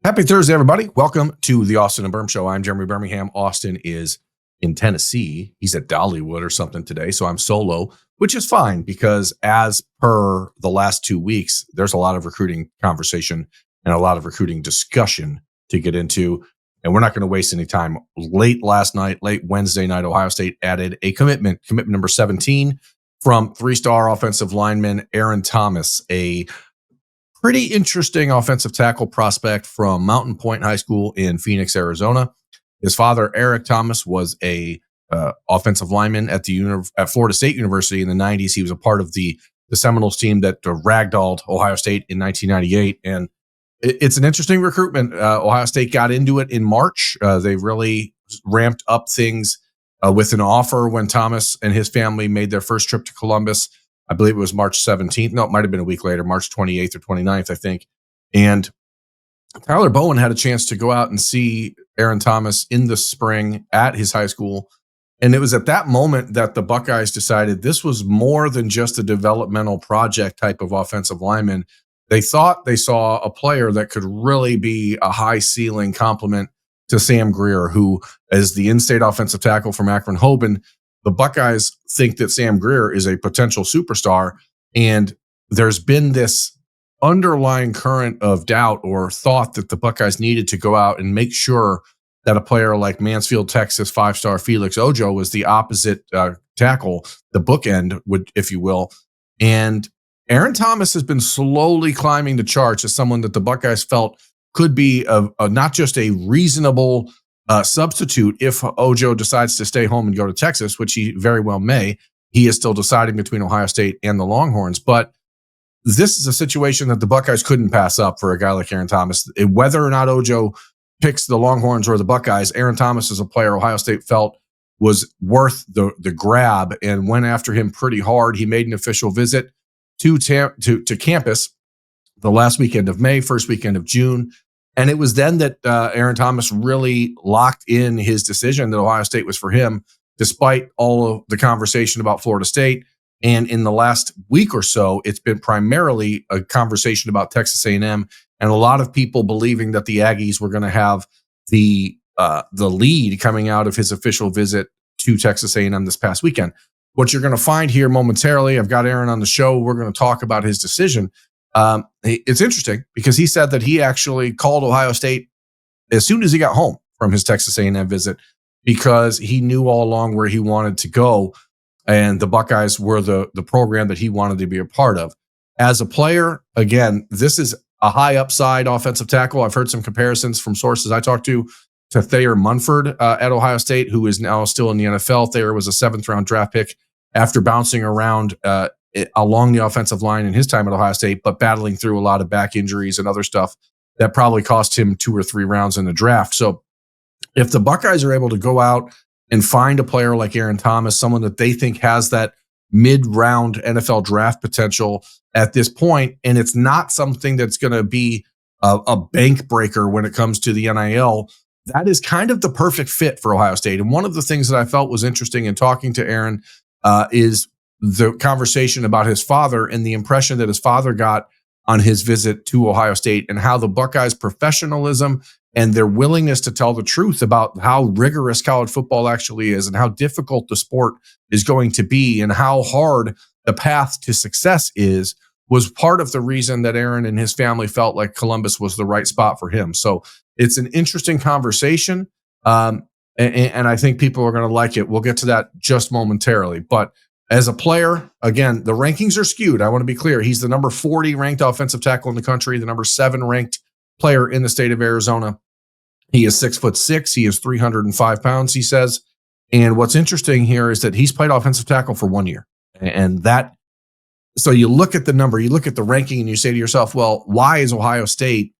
Happy Thursday, everybody. Welcome to the Austin Birm Show. I'm Jeremy Birmingham. Austin is in Tennessee. He's at Dollywood or something today, so I'm solo, which is fine because as per the last 2 weeks, there's a lot of recruiting conversation and a lot of recruiting discussion to get into, and we're not going to waste any time. Late Wednesday night, Ohio State added a commitment number 17 from three-star offensive lineman Aaron Thomas, a pretty interesting offensive tackle prospect from Mountain Point High School in Phoenix, Arizona. His father, Eric Thomas, was a offensive lineman at Florida State University in the 90s. He was a part of the Seminoles team that ragdolled Ohio State in 1998. And it's an interesting recruitment. Ohio State got into it in March. They really ramped up things with an offer when Thomas and his family made their first trip to Columbus. I believe it was March 17th. No, it might have been a week later, March 28th or 29th, I think. And Tyler Bowen had a chance to go out and see Aaron Thomas in the spring at his high school. And it was at that moment that the Buckeyes decided this was more than just a developmental project type of offensive lineman. They thought they saw a player that could really be a high ceiling complement to Sam Greer, who is the in-state offensive tackle from Akron-Hoban. The Buckeyes think that Sam Greer is a potential superstar, and there's been this underlying current of doubt or thought that the Buckeyes needed to go out and make sure that a player like Mansfield, Texas, five-star Felix Ojo was the opposite tackle, the bookend, if you will. And Aaron Thomas has been slowly climbing the charts as someone that the Buckeyes felt could be not just a reasonable substitute if Ojo decides to stay home and go to Texas, which he very well may. He is still deciding between Ohio State and the Longhorns. But this is a situation that the Buckeyes couldn't pass up for a guy like Aaron Thomas. Whether or not Ojo picks the Longhorns or the Buckeyes, Aaron Thomas is a player Ohio State felt was worth the grab and went after him pretty hard. He made an official visit to campus the last weekend of May, first weekend of June. And it was then that Aaron Thomas really locked in his decision that Ohio State was for him, despite all of the conversation about Florida State. And in the last week or so, it's been primarily a conversation about Texas A&M, and a lot of people believing that the Aggies were going to have the lead coming out of his official visit to Texas A&M this past weekend. What you're going to find here momentarily, I've got Aaron on the show. We're going to talk about his decision. It's interesting because he said that he actually called Ohio State as soon as he got home from his Texas A&M visit because he knew all along where he wanted to go, and the Buckeyes were the program that he wanted to be a part of. As a player, again, this is a high upside offensive tackle. I've heard some comparisons from sources I talked to Thayer Munford at Ohio State, who is now still in the NFL. Thayer was a 7th-round draft pick after bouncing around along the offensive line in his time at Ohio State, but battling through a lot of back injuries and other stuff that probably cost him 2 or 3 rounds in the draft. So if the Buckeyes are able to go out and find a player like Aaron Thomas, someone that they think has that mid-round NFL draft potential at this point, and it's not something that's going to be a bank breaker when it comes to the NIL, that is kind of the perfect fit for Ohio State. And one of the things that I felt was interesting in talking to Aaron is the conversation about his father and the impression that his father got on his visit to Ohio State, and how the Buckeyes' professionalism and their willingness to tell the truth about how rigorous college football actually is and how difficult the sport is going to be and how hard the path to success is was part of the reason that Aaron and his family felt like Columbus was the right spot for him. So it's an interesting conversation, and I think people are going to like it. We'll get to that just momentarily. But as a player, again, the rankings are skewed. I want to be clear. He's the number 40 ranked offensive tackle in the country, the number 7 ranked player in the state of Arizona. He is 6'6". He is 305 pounds, he says. And what's interesting here is that he's played offensive tackle for 1 year. And that, so you look at the number, you look at the ranking, and you say to yourself, well, why is Ohio State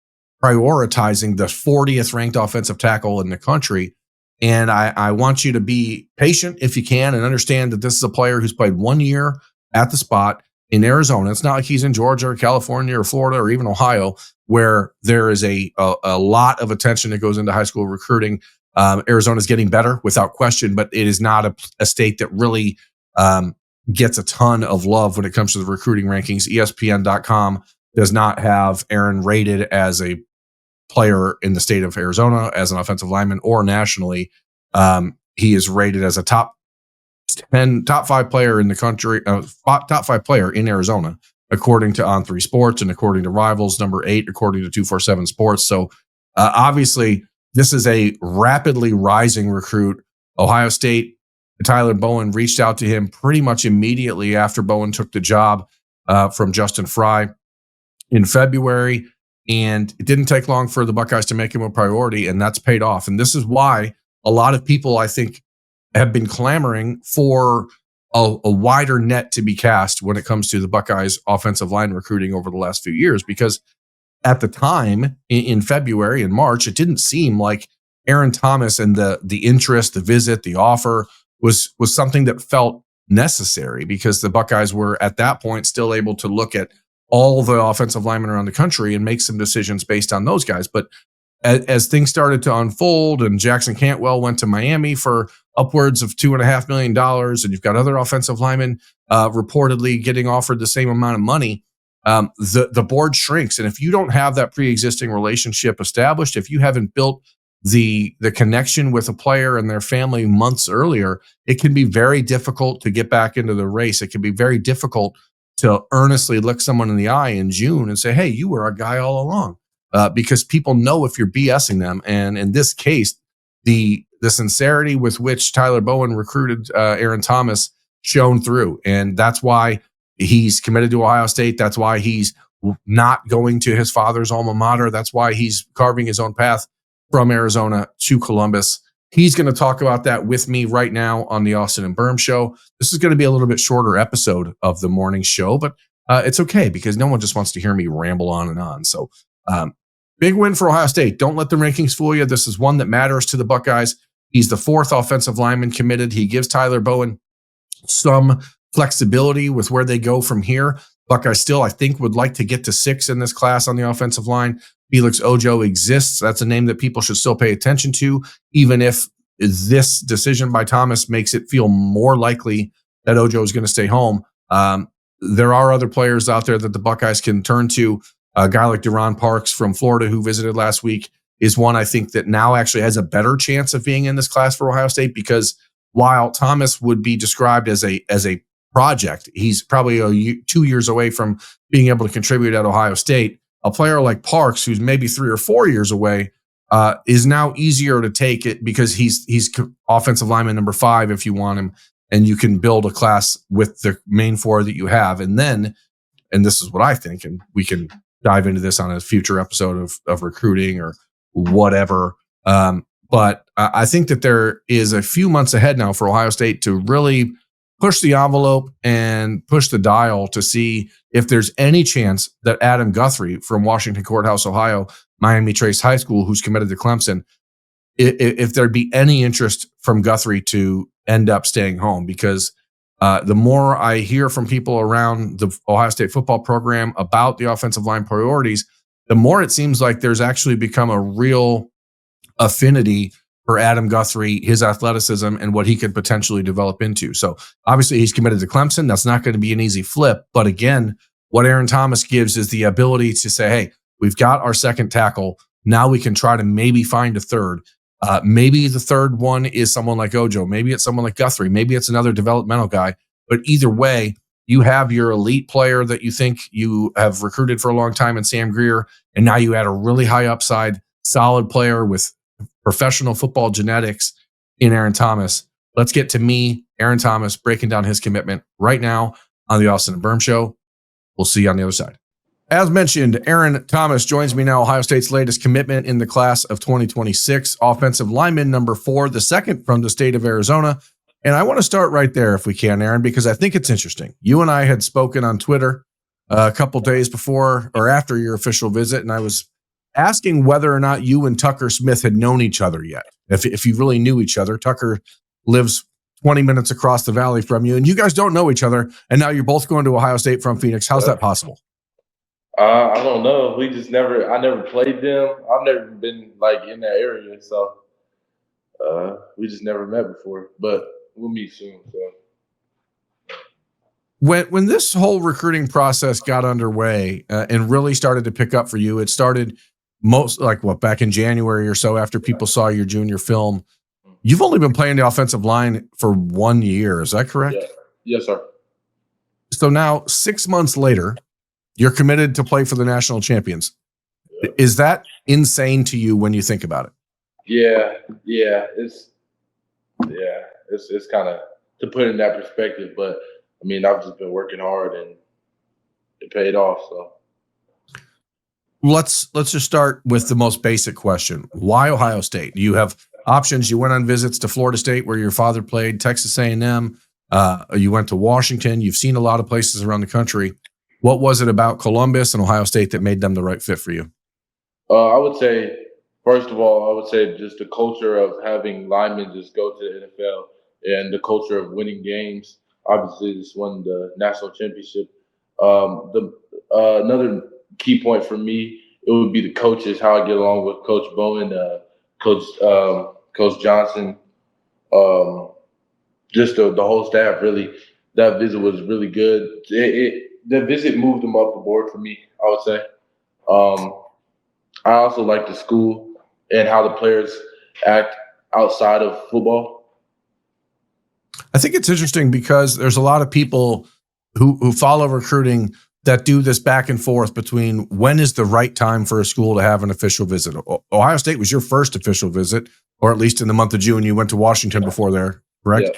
prioritizing the 40th ranked offensive tackle in the country? And I want you to be patient if you can and understand that this is a player who's played 1 year at the spot in Arizona. It's not like he's in Georgia or California or Florida or even Ohio, where there is a lot of attention that goes into high school recruiting. Arizona is getting better without question, but it is not a state that really gets a ton of love when it comes to the recruiting rankings. ESPN.com does not have Aaron rated as a player in the state of Arizona as an offensive lineman or nationally. He is rated as a top 5 player in the country, top 5 player in Arizona, according to On3 Sports and according to Rivals, number 8, according to 247 Sports. So obviously, this is a rapidly rising recruit. Ohio State, Tyler Bowen reached out to him pretty much immediately after Bowen took the job from Justin Fry in February. And it didn't take long for the Buckeyes to make him a priority, and that's paid off. And this is why a lot of people, I think, have been clamoring for a wider net to be cast when it comes to the Buckeyes offensive line recruiting over the last few years, because at the time in February and March, it didn't seem like Aaron Thomas and the interest, the visit, the offer was something that felt necessary, because the Buckeyes were at that point still able to look at all the offensive linemen around the country and make some decisions based on those guys. But as things started to unfold and Jackson Cantwell went to Miami for upwards of $2.5 million, and you've got other offensive linemen reportedly getting offered the same amount of money, the board shrinks. And if you don't have that pre-existing relationship established, if you haven't built the connection with a player and their family months earlier, it can be very difficult to get back into the race. It can be very difficult to earnestly look someone in the eye in June and say, hey, you were a guy all along, because people know if you're BSing them. And in this case, the sincerity with which Tyler Bowen recruited Aaron Thomas shone through. And that's why he's committed to Ohio State. That's why he's not going to his father's alma mater. That's why he's carving his own path from Arizona to Columbus. He's going to talk about that with me right now on the Austin Birm Show. This is going to be a little bit shorter episode of the morning show, but it's okay, because no one just wants to hear me ramble on and on. So big win for Ohio State. Don't let the rankings fool you. This is one that matters to the Buckeyes. He's the 4th offensive lineman committed. He gives Tyler Bowen some flexibility with where they go from here. Buckeyes still, I think, would like to get to 6 in this class on the offensive line. Felix Ojo exists. That's a name that people should still pay attention to, even if this decision by Thomas makes it feel more likely that Ojo is going to stay home. There are other players out there that the Buckeyes can turn to. A guy like Deron Parks from Florida, who visited last week, is one I think that now actually has a better chance of being in this class for Ohio State, because while Thomas would be described as a project, he's probably 2 years away from being able to contribute at Ohio State. A player like Parks, who's maybe 3 or 4 years away, is now easier to take it, because he's offensive lineman number 5 if you want him, and you can build a class with the main 4 that you have. And then, and this is what I think, and we can dive into this on a future episode of recruiting or whatever. But I think that there is a few months ahead now for Ohio State to really push the envelope and push the dial to see if there's any chance that Adam Guthrie from Washington Courthouse, Ohio, Miami Trace High School, who's committed to Clemson, if there'd be any interest from Guthrie to end up staying home. Because the more I hear from people around the Ohio State football program about the offensive line priorities, the more it seems like there's actually become a real affinity for Adam Guthrie, his athleticism, and what he could potentially develop into. So obviously he's committed to Clemson. That's not going to be an easy flip. But again, what Aaron Thomas gives is the ability to say, hey, we've got our second tackle. Now we can try to maybe find a third. Maybe the third one is someone like Ojo. Maybe it's someone like Guthrie. Maybe it's another developmental guy. But either way, you have your elite player that you think you have recruited for a long time in Sam Greer, and now you add a really high upside, solid player with professional football genetics in Aaron Thomas. Let's get to me, Aaron Thomas, breaking down his commitment right now on the Austin Birm Show. We'll see you on the other side. As mentioned, Aaron Thomas joins me now, Ohio State's latest commitment in the class of 2026, offensive lineman number 4, the second from the state of Arizona. And I want to start right there if we can, Aaron, because I think it's interesting. You and I had spoken on Twitter a couple days before or after your official visit, and I was asking whether or not you and Tucker Smith had known each other yet. If you really knew each other. Tucker lives 20 minutes across the valley from you, and you guys don't know each other, and now you're both going to Ohio State from Phoenix. How's that possible? I don't know. I never played them. I've never been in that area, so we just never met before. But we'll meet soon. So when this whole recruiting process got underway and really started to pick up for you, it started most like what, back in January or so after people saw your junior film, you've only been playing the offensive line for 1 year. Is that correct? Yeah. Yes, sir. So now 6 months later, you're committed to play for the national champions. Yeah. Is that insane to you when you think about it? Yeah. It's kind of to put it in that perspective, but I mean, I've just been working hard and it paid off. So let's just start with the most basic question. Why Ohio State? You have options. You went on visits to Florida State where your father played, Texas A&M. You went to Washington. You've seen a lot of places around the country. What was it about Columbus and Ohio State that made them the right fit for you? I would say, first of all, just the culture of having linemen just go to the NFL and the culture of winning games. Obviously, just won the national championship. Another key point for me, it would be the coaches, how I get along with Coach Bowen, Coach Johnson, just the whole staff. Really, that visit was really good. The visit moved them up the board for me, I would say. I also like the school and how the players act outside of football. I think it's interesting because there's a lot of people who follow recruiting that do this back and forth between when is the right time for a school to have an official visit. Ohio State was your first official visit, or at least in the month of June. You went to Washington before there, correct?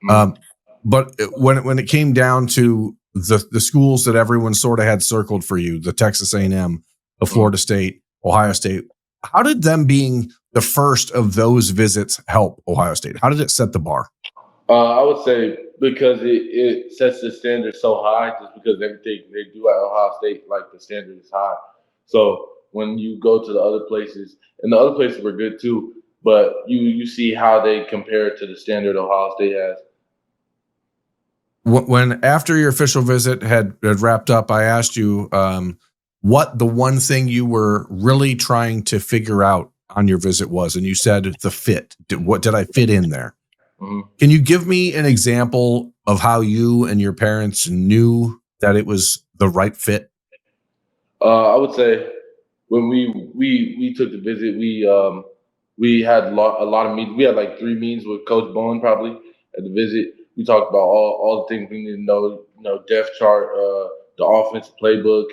Yeah. Mm-hmm. But when it came down to the schools that everyone sort of had circled for you, the Texas A&M, the Florida State, Ohio State, how did them being the first of those visits help Ohio State? How did it set the bar? I would say because it sets the standard so high, just because everything they do at Ohio State, like the standard is high. So when you go to the other places, and the other places were good too, but you see how they compare to the standard Ohio State has. When after your official visit had wrapped up, I asked you what the one thing you were really trying to figure out on your visit was, and you said the fit. What did I fit in there? Mm-hmm. Can you give me an example of how you and your parents knew that it was the right fit? I would say when we took the visit, we had a lot of meetings. We had like 3 meetings with Coach Bowen probably at the visit. We talked about all the things we need to know, depth chart, the offensive playbook,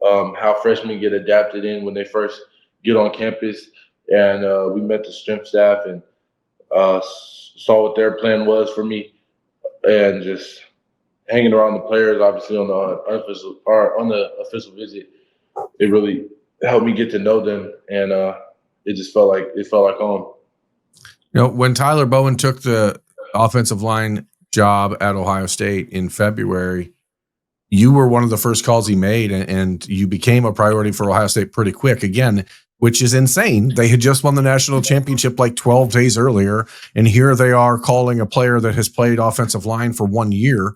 how freshmen get adapted in when they first get on campus. And we met the strength staff and saw what their plan was for me, and just hanging around the players, obviously on the official visit, it really helped me get to know them, and it just felt like home. When Tyler Bowen took the offensive line job at Ohio State in February, you were one of the first calls he made, and you became a priority for Ohio State pretty quick. Again, which is insane. They had just won the national championship like 12 days earlier, and here they are calling a player that has played offensive line for 1 year.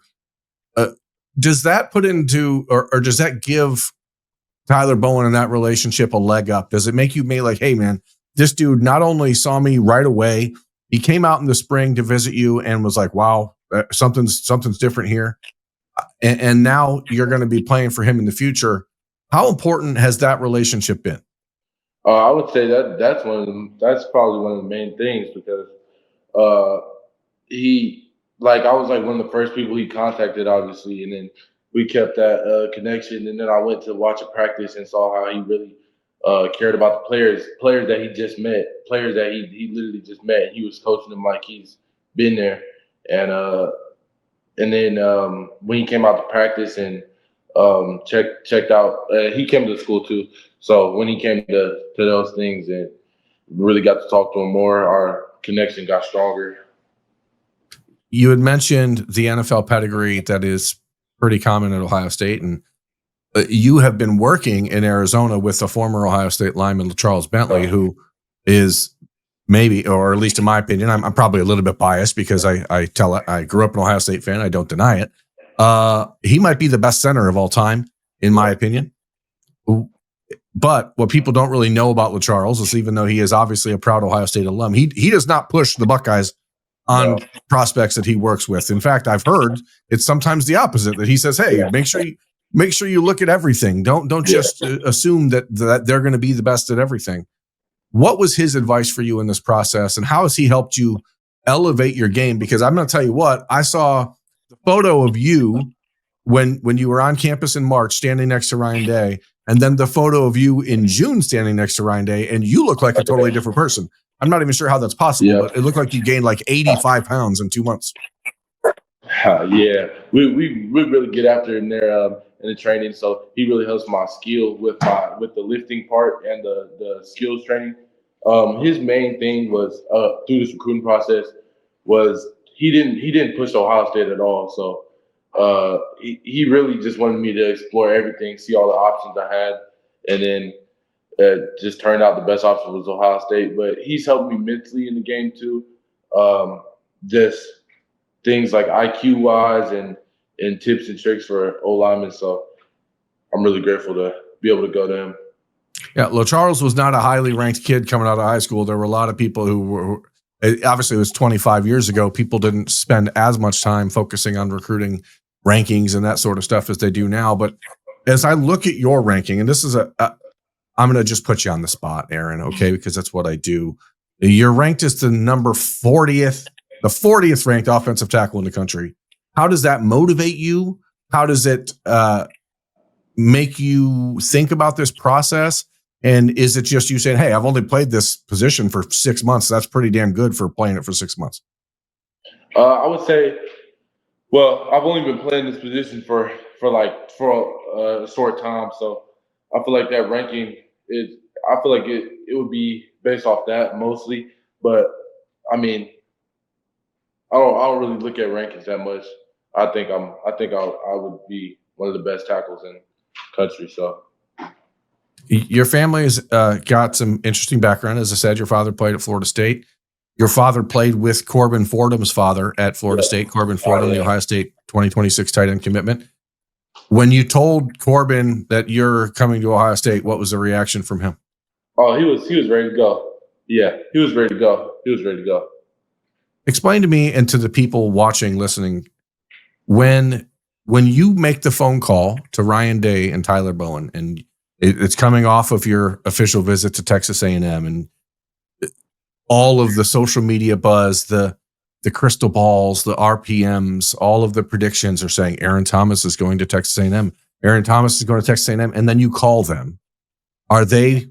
Does that put into, or does that give Tyler Bowen and that relationship a leg up? Does it make you like, hey man, this dude not only saw me right away, he came out in the spring to visit you and was like, wow, something's different here. And now you're going to be playing for him in the future. How important has that relationship been? I would say that's probably one of the main things, because I was like one of the first people he contacted, obviously, and then we kept that connection. And then I went to watch a practice and saw how he really cared about the players that he just met, players that he literally just met. He was coaching them like he's been there. And then when he came out to practice and checked out, he came to the school too. So when he came to those things and really got to talk to him more, our connection got stronger. You had mentioned the NFL pedigree that is pretty common at Ohio State, and you have been working in Arizona with a former Ohio State lineman, Charles Bentley, who is maybe, or at least in my opinion, I'm probably a little bit biased because I grew up an Ohio State fan. I don't deny it. He might be the best center of all time, in my opinion. But what people don't really know about LaCharles is, even though he is obviously a proud Ohio State alum, he does not push the Buckeyes on prospects that he works with. In fact, I've heard it's sometimes the opposite, that he says, hey, make sure make sure you look at everything. Don't just assume that they're going to be the best at everything. What was his advice for you in this process, and how has he helped you elevate your game? Because I'm going to tell you what, I saw the photo of you when you were on campus in March standing next to Ryan Day, and then the photo of you in June standing next to Ryan Day, and you look like a totally different person. I'm not even sure how that's possible, but it looked like you gained like 85 pounds in 2 months. Yeah, we really get after in there in the training. So he really helps my skill with the lifting part and the skills training. His main thing was through this recruiting process was he didn't push Ohio State at all. So he really just wanted me to explore everything, see all the options I had, and then just turned out the best option was Ohio State. But he's helped me mentally in the game too. Just things like IQ wise and tips and tricks for O linemen. So I'm really grateful to be able to go to him. Yeah, Charles was not a highly ranked kid coming out of high school. There were a lot of people who were, obviously it was 25 years ago. People didn't spend as much time focusing on recruiting rankings and that sort of stuff as they do now. But as I look at your ranking, and this is I'm going to just put you on the spot, Aaron, okay, because that's what I do. You're ranked as the number 40th, the 40th ranked offensive tackle in the country. How does that motivate you? How does it make you think about this process? And is it just you saying, hey, I've only played this position for 6 months. That's pretty damn good for playing it for 6 months. I would say, well, I've only been playing this position for a short time. So I feel like that ranking I feel like it would be based off that mostly. But I mean, I don't really look at rankings that much. I think I would be one of the best tackles in the country. So your family has got some interesting background. As I said, your father played at Florida State. Your father played with Corbin Fordham's father at Florida State. Corbin Fordham, the Ohio State 2026 tight end commitment. When you told Corbin that you're coming to Ohio State, what was the reaction from him? Oh, he was ready to go. Yeah, he was ready to go. He was ready to go. Explain to me and to the people watching, listening, when you make the phone call to Ryan Day and Tyler Bowen, and it's coming off of your official visit to Texas A&M, and all of the social media buzz, the crystal balls, the RPMs, all of the predictions are saying Aaron Thomas is going to Texas A&M. Aaron Thomas is going to Texas A&M, and then you call them. Are they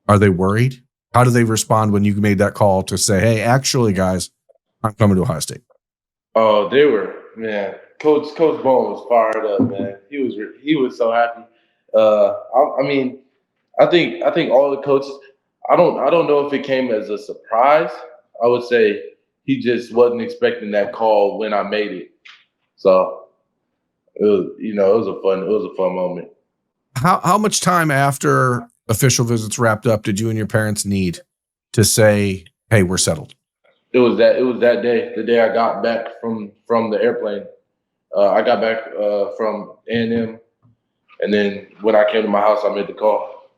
worried? How do they respond when you made that call to say, hey, actually, guys, I'm coming to Ohio State? Oh, they were, man. Coach Bowen was fired up, man. He was so happy. I mean, I think all the coaches. I don't know if it came as a surprise. I would say he just wasn't expecting that call when I made it. So it was a fun moment. How much time after official visits wrapped up did you and your parents need to say, hey, we're settled? It was that day, the day I got back from the airplane. I got back from A&M, and then when I came to my house, I made the call.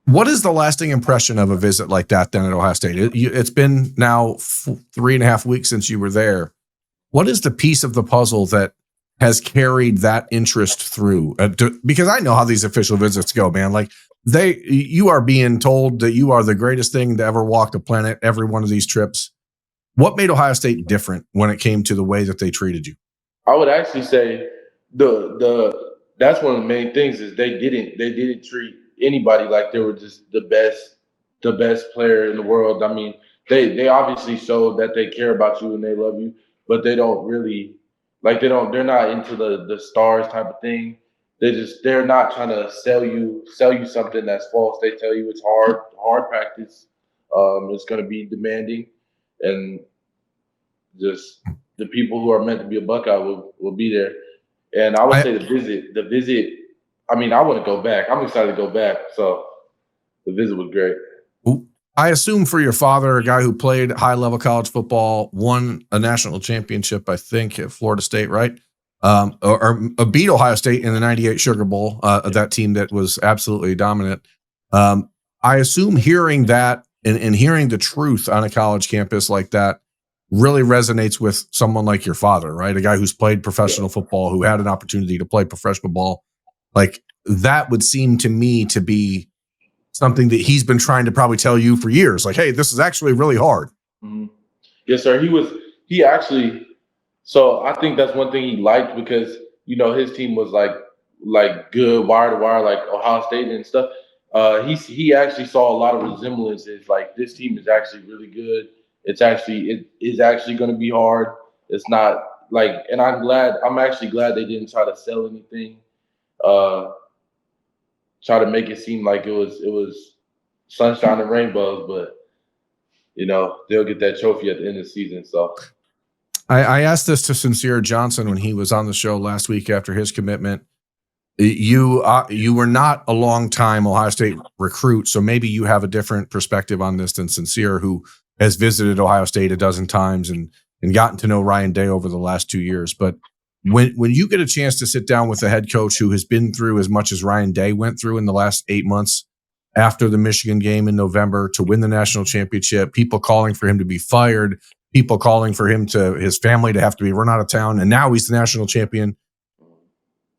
What is the lasting impression of a visit like that down at Ohio State? It's been now 3.5 weeks since you were there. What is the piece of the puzzle that has carried that interest through? Because I know how these official visits go, man. Like you are being told that you are the greatest thing to ever walk the planet every one of these trips. What made Ohio State different when it came to the way that they treated you? I would actually say that's one of the main things is they didn't treat anybody like they were just the best player in the world. I mean, they obviously showed that they care about you and they love you, but they don't really they're not into the stars type of thing. They're not trying to sell you something that's false. They tell you it's hard practice. It's going to be demanding, and just the people who are meant to be a Buckeye will be there. And I would say the visit. I mean, I want to go back. I'm excited to go back. So the visit was great. I assume for your father, a guy who played high-level college football, won a national championship, I think, at Florida State, right? Or beat Ohio State in the 98 Sugar Bowl, that team that was absolutely dominant. I assume hearing that and hearing the truth on a college campus like that really resonates with someone like your father, right? A guy who's played professional football, who had an opportunity to play professional ball. Like that would seem to me to be something that he's been trying to probably tell you for years. Like, hey, this is actually really hard. Mm-hmm. Yes, sir. He actually, so I think that's one thing he liked because, his team was like good wire to wire, like Ohio State and stuff. He actually saw a lot of resemblances. Like this team is actually really good. It is actually going to be hard. It's not like, and I'm actually glad they didn't try to sell anything, try to make it seem like it was sunshine and rainbows, but they'll get that trophy at the end of the season. So I asked this to Sincere Johnson when he was on the show last week after his commitment. You were not a long time Ohio State recruit, so maybe you have a different perspective on this than Sincere, who has visited Ohio State a dozen times and gotten to know Ryan Day over the last 2 years. But when you get a chance to sit down with a head coach who has been through as much as Ryan Day went through in the last 8 months after the Michigan game in November to win the national championship, people calling for him to be fired, people calling for his family to have to be run out of town, and now he's the national champion.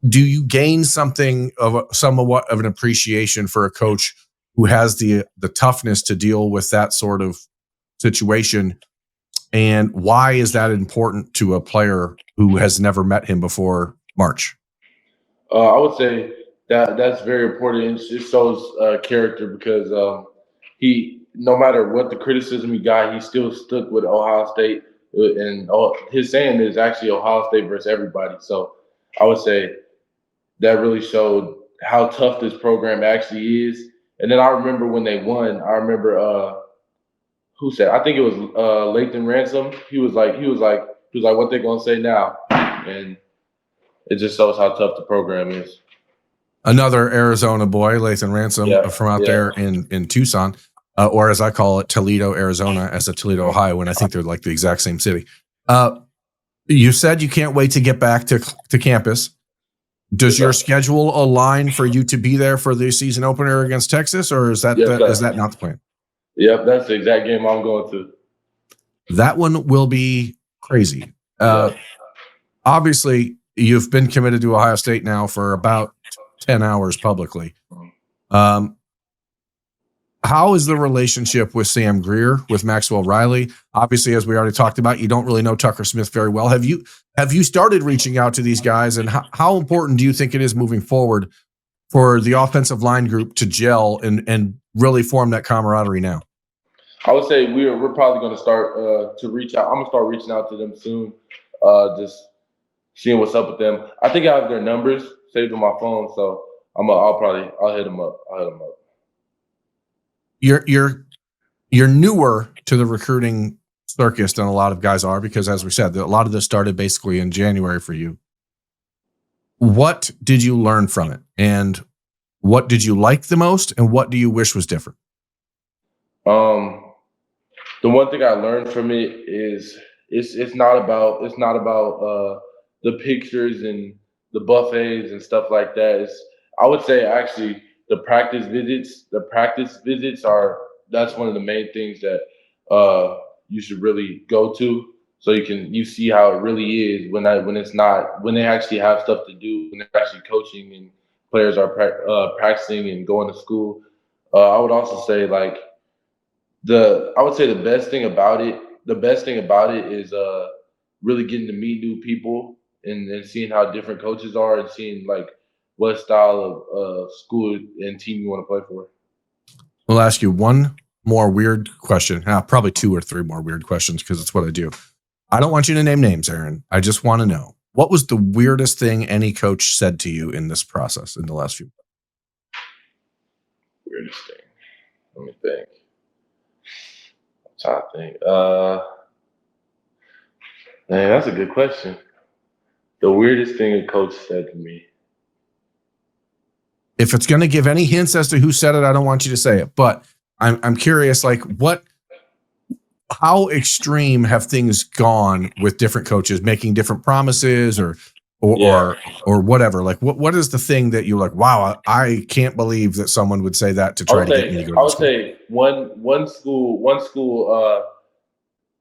Do you gain somewhat of an appreciation for a coach who has the toughness to deal with that sort of situation? And why is that important to a player who has never met him before March? I would say that's very important. It shows character because he, no matter what the criticism he got, he still stuck with Ohio State. And his saying is actually Ohio State versus everybody. So I would say that really showed how tough this program actually is. And then I remember when they won, who said, I think it was Lathan Ransom. He was like, what they gonna say now? And it just shows how tough the program is. Another Arizona boy, Lathan Ransom, from out there in Tucson, or as I call it, Toledo, Arizona, as a Toledo, Ohio, and I think they're like the exact same city. You said you can't wait to get back to campus. Does your schedule align for you to be there for the season opener against Texas, or is that not the plan? Yep, that's the exact game I'm going to. That one will be crazy. Obviously, you've been committed to Ohio State now for about 10 hours publicly. How is the relationship with Sam Greer, with Maxwell Riley? Obviously, as we already talked about, you don't really know Tucker Smith very well. Have you started reaching out to these guys, and how important do you think it is moving forward for the offensive line group to gel and really form that camaraderie now? I would say we're probably going to start to reach out. I'm going to start reaching out to them soon, just seeing what's up with them. I think I have their numbers saved on my phone, so I'll hit them up. You're newer to the recruiting circus than a lot of guys are, because as we said, a lot of this started basically in January for you. What did you learn from it, and what did you like the most, and what do you wish was different? The one thing I learned from it is it's not about the pictures and the buffets and stuff like that. I would say actually the practice visits that's one of the main things that you should really go to, so you see how it really is when they actually have stuff to do, when they're actually coaching and players are practicing and going to school. I would also say the best thing about it is really getting to meet new people and seeing how different coaches are and seeing what style of school and team you want to play for. We'll ask you one more weird question. Probably 2 or 3 more weird questions, because it's what I do. I don't want you to name names, Aaron. I just want to know, what was the weirdest thing any coach said to you in this process in the last few months? Weirdest thing. Let me think. I'm trying to think. Man, that's a good question. The weirdest thing a coach said to me. If it's going to give any hints as to who said it, I don't want you to say it. But I'm curious, how extreme have things gone with different coaches making different promises or whatever? What is the thing that you're like, wow, I can't believe that someone would say that to try to get me to go to school? I would say one school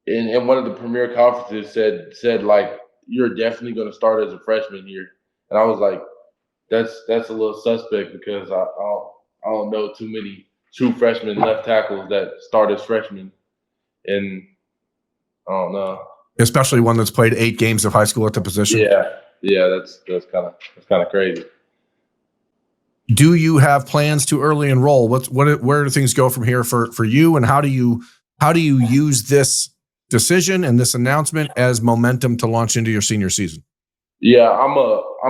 in one of the premier conferences said like you're definitely going to start as a freshman here, and I was like, that's a little suspect because I don't know too many true freshman left tackles that start as freshmen, and I don't know. Especially one that's played 8 games of high school at the position. Yeah, that's kind of crazy. Do you have plans to early enroll? Where do things go from here for you, and how do you use this decision and this announcement as momentum to launch into your senior season? Yeah, I'm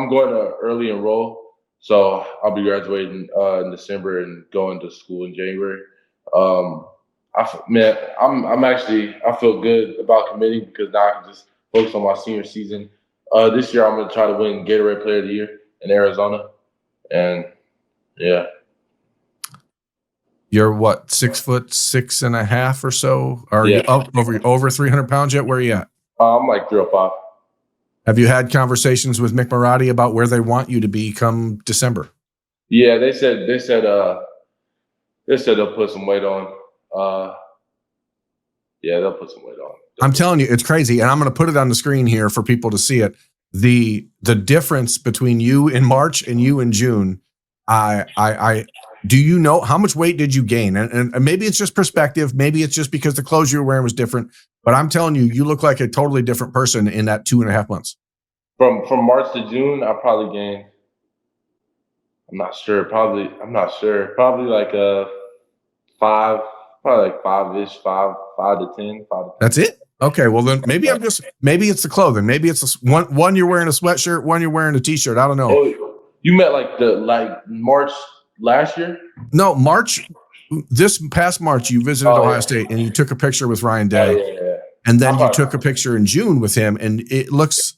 going to early enroll, so I'll be graduating in December and going to school in January. I feel good about committing because now I can just focus on my senior season. This year I'm going to try to win Gatorade Player of the Year in Arizona, and yeah. You're what, 6'6.5" or so? Are Yeah. you up over 300 pounds yet? Where are you at? I'm like 305. Have you had conversations with Mick Marotti about where they want you to be come December? Yeah, they said they'll put some weight on. Yeah, they'll put some weight on. I'm telling you, it's crazy, and I'm going to put it on the screen here for people to see it. The difference between you in March and you in June. Do you know how much weight did you gain? And maybe it's just perspective. Maybe it's just because the clothes you were wearing was different. But I'm telling you, you look like a totally different person in that 2.5 months. From March to June, I probably gained. I'm not sure. Probably like 5, probably like 5-ish, 5 to 10, 5 to 10. That's it. Okay, well then maybe maybe it's the clothing. Maybe it's one you're wearing a sweatshirt, one you're wearing a t-shirt. I don't know. Oh, you meant like March last year? No, March. This past March, you visited Ohio State and you took a picture with Ryan Day. Yeah. And then you took a picture in June with him, and it looks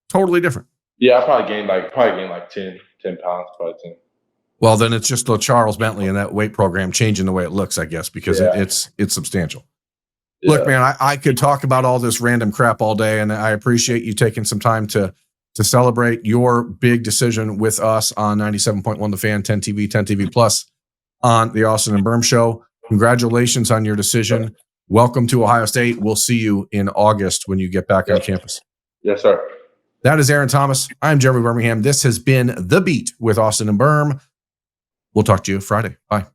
totally different. Yeah, I probably gained like 10 pounds, probably 10. Well, then it's just the Charles Bentley and that weight program changing the way it looks, I guess, because it's substantial. Yeah. Look, man, I could talk about all this random crap all day, and I appreciate you taking some time to celebrate your big decision with us on 97.1 The Fan, 10 TV Plus on the Austin and Birm Show. Congratulations on your decision. Welcome to Ohio State. We'll see you in August when you get back on campus. Yes, sir. That is Aaron Thomas. I'm Jeremy Birmingham. This has been The Beat with Austin and Birm. We'll talk to you Friday. Bye.